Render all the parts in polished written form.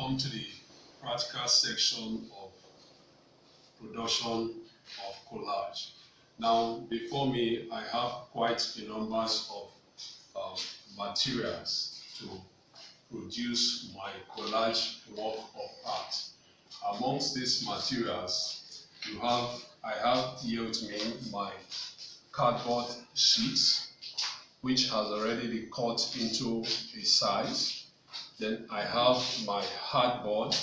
come to the practical section of production of collage. Now, before me, I have quite a numbers of materials to produce my collage work of art. Amongst these materials, I have here with me my cardboard sheets, which has already been cut into a size. Then I have my hardboard,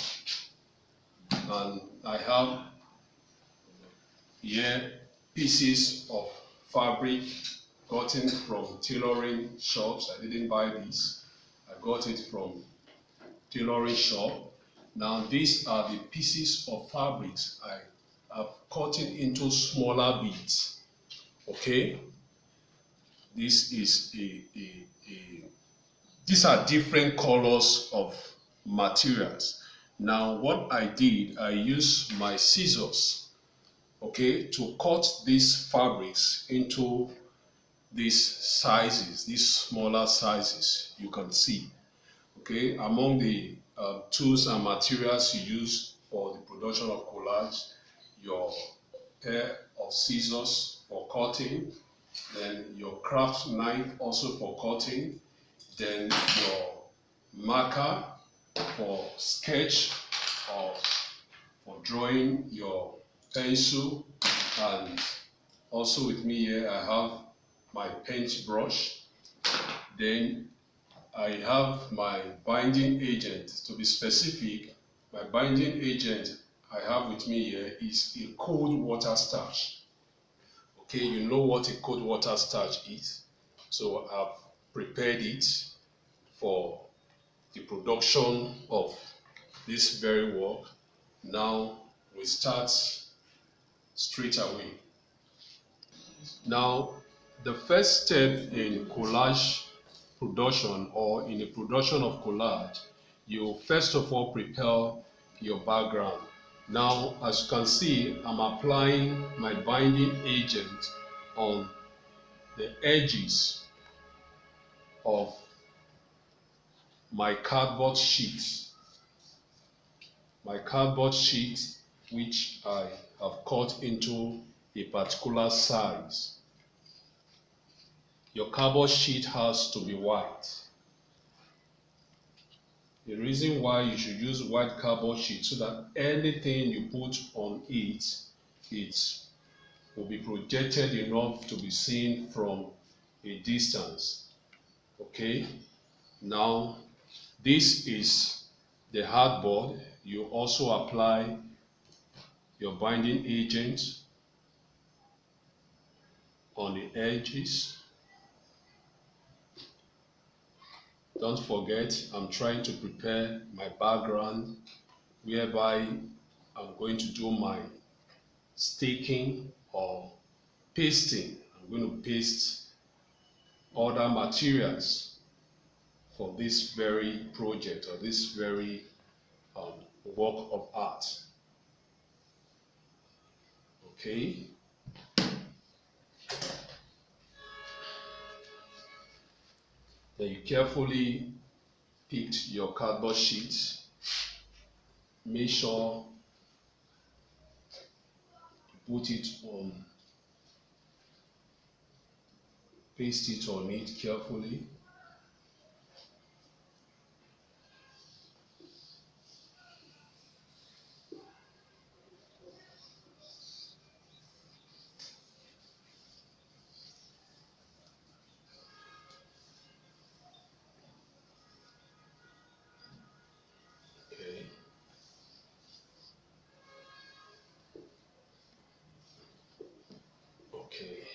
and I have here pieces of fabric gotten from tailoring shops. I didn't buy this. I got it from tailoring shop. Now these are the pieces of fabrics I have cut into smaller bits. Okay, these are different colors of materials. Now what I did, I used my scissors, okay, to cut these fabrics into these sizes, these smaller sizes you can see. Okay, among the tools and materials you use for the production of collage, your pair of scissors for cutting, then your craft knife also for cutting, then your marker for sketch or for drawing, your pencil, and also with me here I have my paintbrush. Then I have my binding agent. To be specific, my binding agent I have with me here is a cold water starch. Okay, you know what a cold water starch is. So I've prepared it for the production of this very work. Now we start straight away. Now the first step in collage production, or in the production of collage, you first of all prepare your background. Now as you can see, I'm applying my binding agent on the edges of my cardboard sheet. My cardboard sheet, which I have cut into a particular size. Your cardboard sheet has to be white. The reason why you should use white cardboard sheet, so that anything you put on it, it will be projected enough to be seen from a distance. Okay, now this is the hardboard. You also apply your binding agent on the edges. Don't forget, I'm trying to prepare my background, whereby I'm going to do my staking or pasting. I'm going to paste other materials for this very project, or this very work of art. Okay. Then you carefully picked your cardboard sheet. Make sure you put it on, paste it on it carefully. Okay,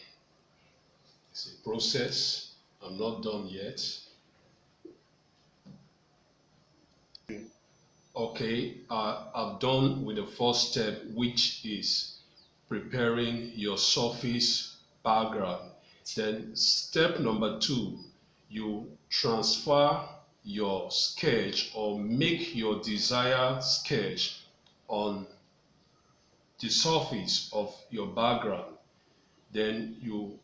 it's a process. I'm not done yet. Okay, I'm done with the first step, which is preparing your surface background. Then step number 2, you transfer your sketch, or make your desired sketch on the surface of your background. Then you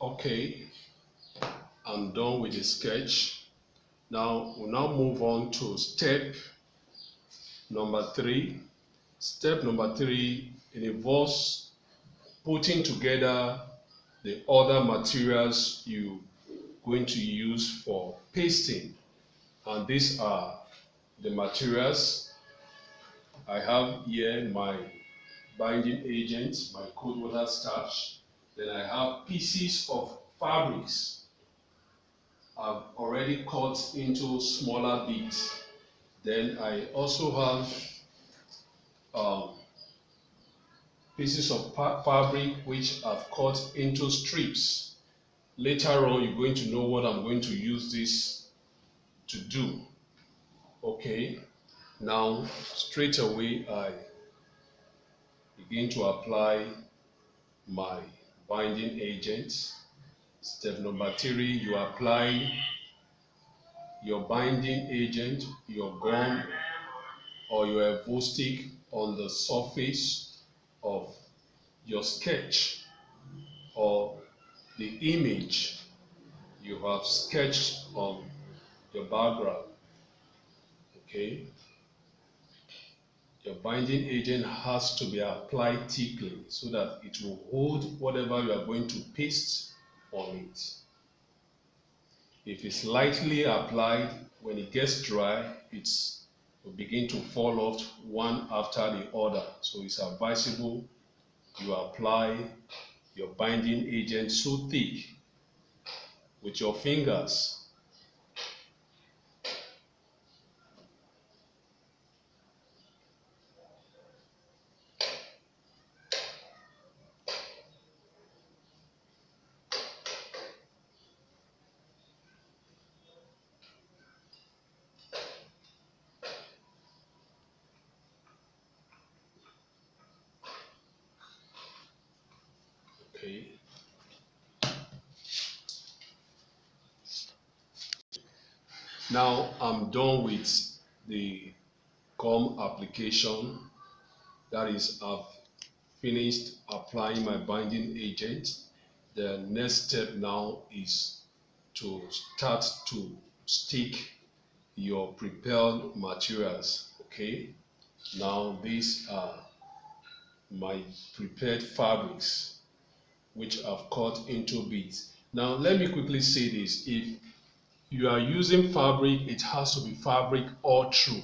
Okay, I'm done with the sketch. Now we'll now move on to step number 3. Step number 3, it involves putting together the other materials you're going to use for pasting. And these are the materials. I have here my binding agent, my cold water starch. Then I have pieces of fabrics I've already cut into smaller bits. Then I also have pieces of fabric which I've cut into strips. Later on, you're going to know what I'm going to use this to do. Okay, now straight away I begin to apply my binding agent. Step number 3, you apply your binding agent, your gum or your evo stick on the surface of your sketch or the image you have sketched on your background. Okay, your binding agent has to be applied thickly so that it will hold whatever you are going to paste on it. If it's lightly applied, when it gets dry, it will begin to fall off one after the other. So it's advisable you apply your binding agent so thick with your fingers. Okay. Now I'm done with the gum application. That is, I've finished applying my binding agent. The next step now is to start to stick your prepared materials. Okay, now these are my prepared fabrics which I've cut into bits. Now let me quickly say this: if you are using fabric, it has to be fabric all through,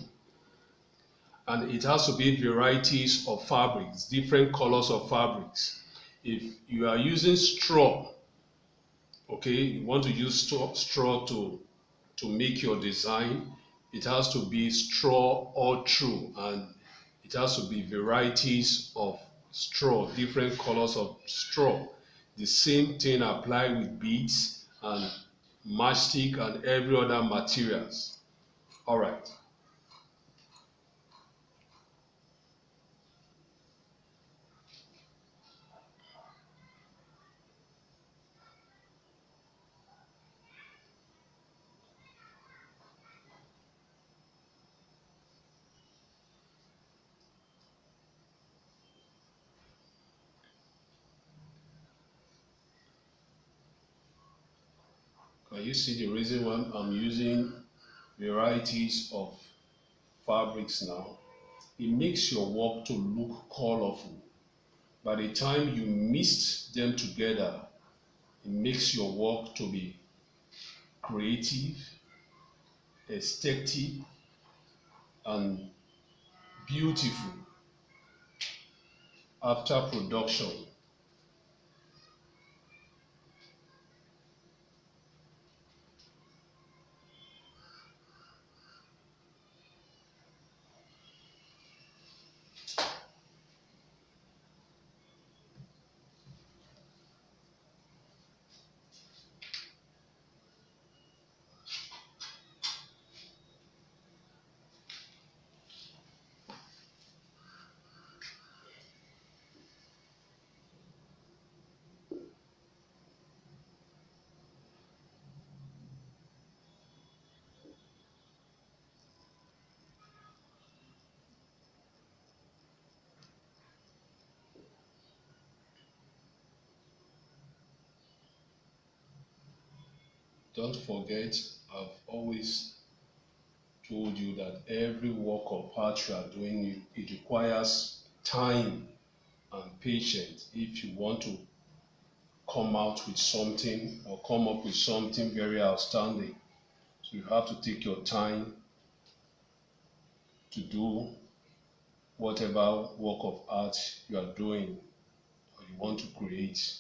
and it has to be varieties of fabrics, different colors of fabrics. If you are using straw, okay, you want to use straw to make your design, it has to be straw all through, and it has to be varieties of straw, different colors of straw. The same thing apply with beads and matchstick and every other materials. All right. Can you see the reason why I'm using varieties of fabrics now? It makes your work to look colorful. By the time you mix them together, it makes your work to be creative, aesthetic, and beautiful after production. don't forget, I've always told you that every work of art you are doing, it requires time and patience if you want to come out with something or come up with something very outstanding. So you have to take your time to do whatever work of art you are doing or you want to create.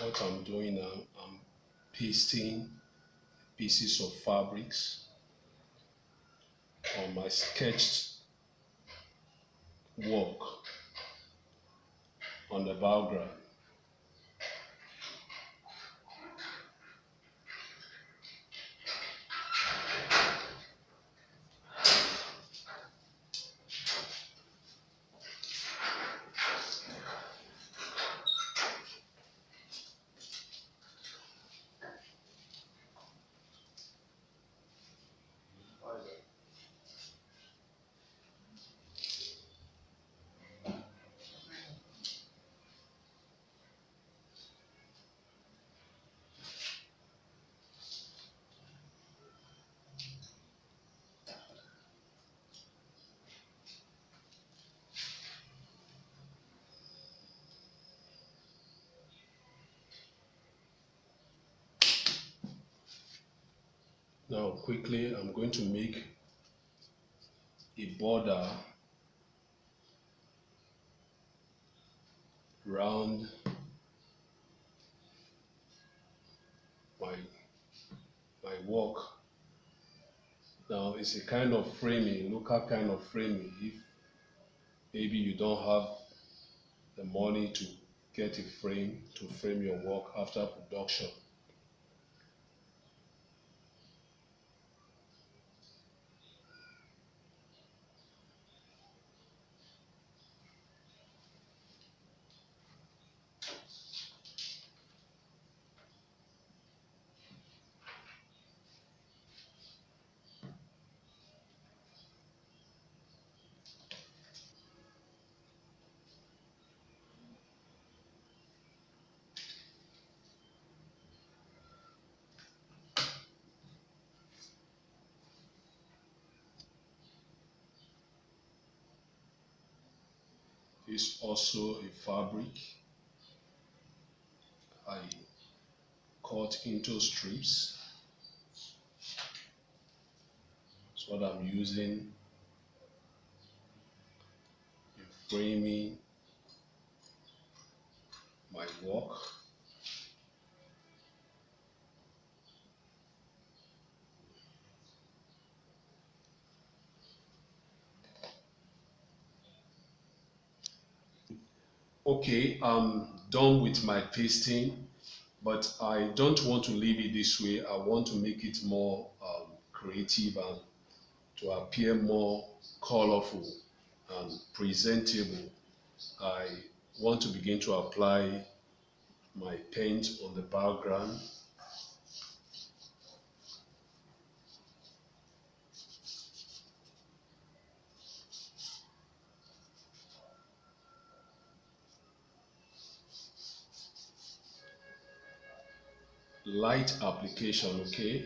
What I'm doing now, I'm pasting pieces of fabrics on my sketched work on the background. Now quickly I'm going to make a border around my my work. Now it's a kind of framing, local kind of framing. If maybe you don't have the money to get a frame to frame your work after production. It's also a fabric I cut into strips. That's what I'm using in framing my work. Okay, I'm done with my pasting, but I don't want to leave it this way. I want to make it more creative and to appear more colorful and presentable. I want to begin to apply my paint on the background. Light application, okay?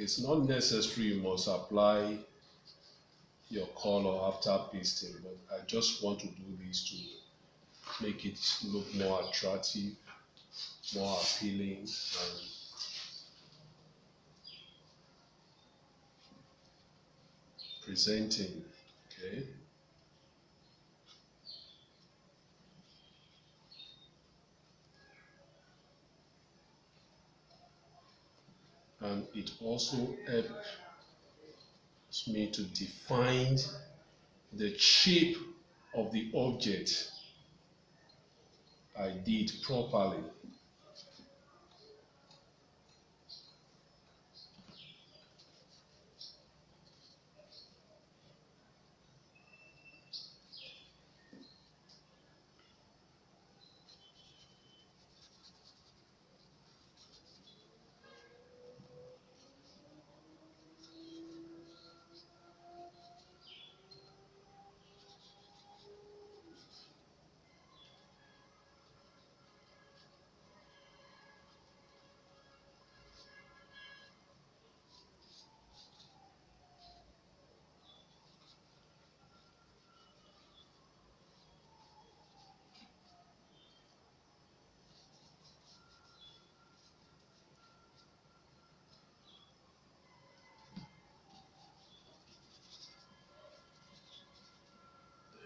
It's not necessary you must apply your color after pasting, but I just want to do this to make it look more attractive, more appealing, and presenting. Okay. And it also helps me to define the shape of the object I did properly.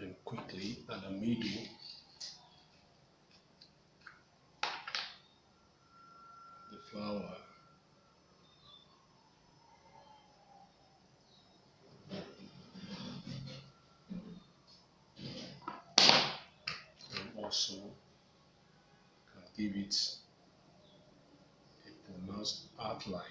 And quickly at the middle, the flower. And also can give it a pronounced outline.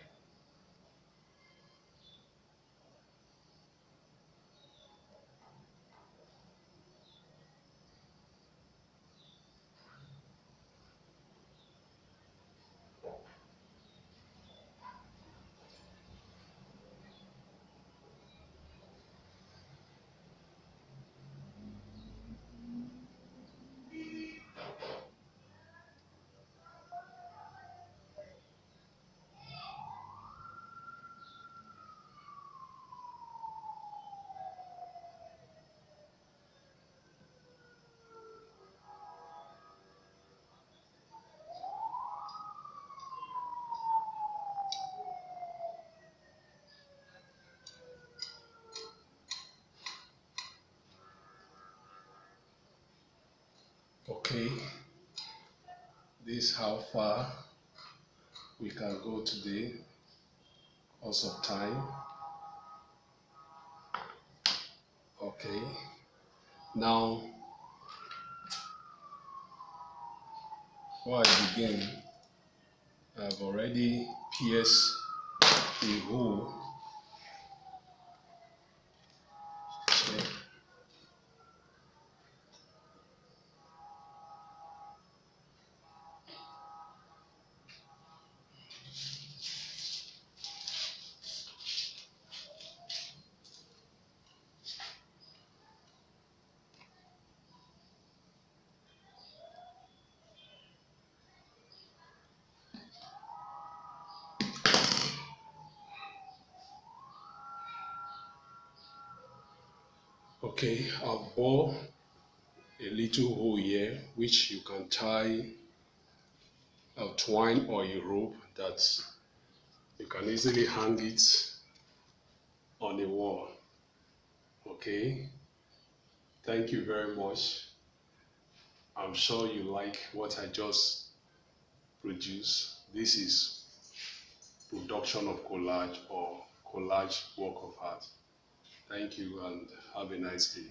Okay, this is how far we can go today because of time. Okay, now before I begin, I've already pierced a hole. Okay. Okay, I've bored a little hole here which you can tie a twine or a rope that you can easily hang it on a wall. Okay, thank you very much. I'm sure you like what I just produced. This is production of collage or collage work of art. Thank you and have a nice day.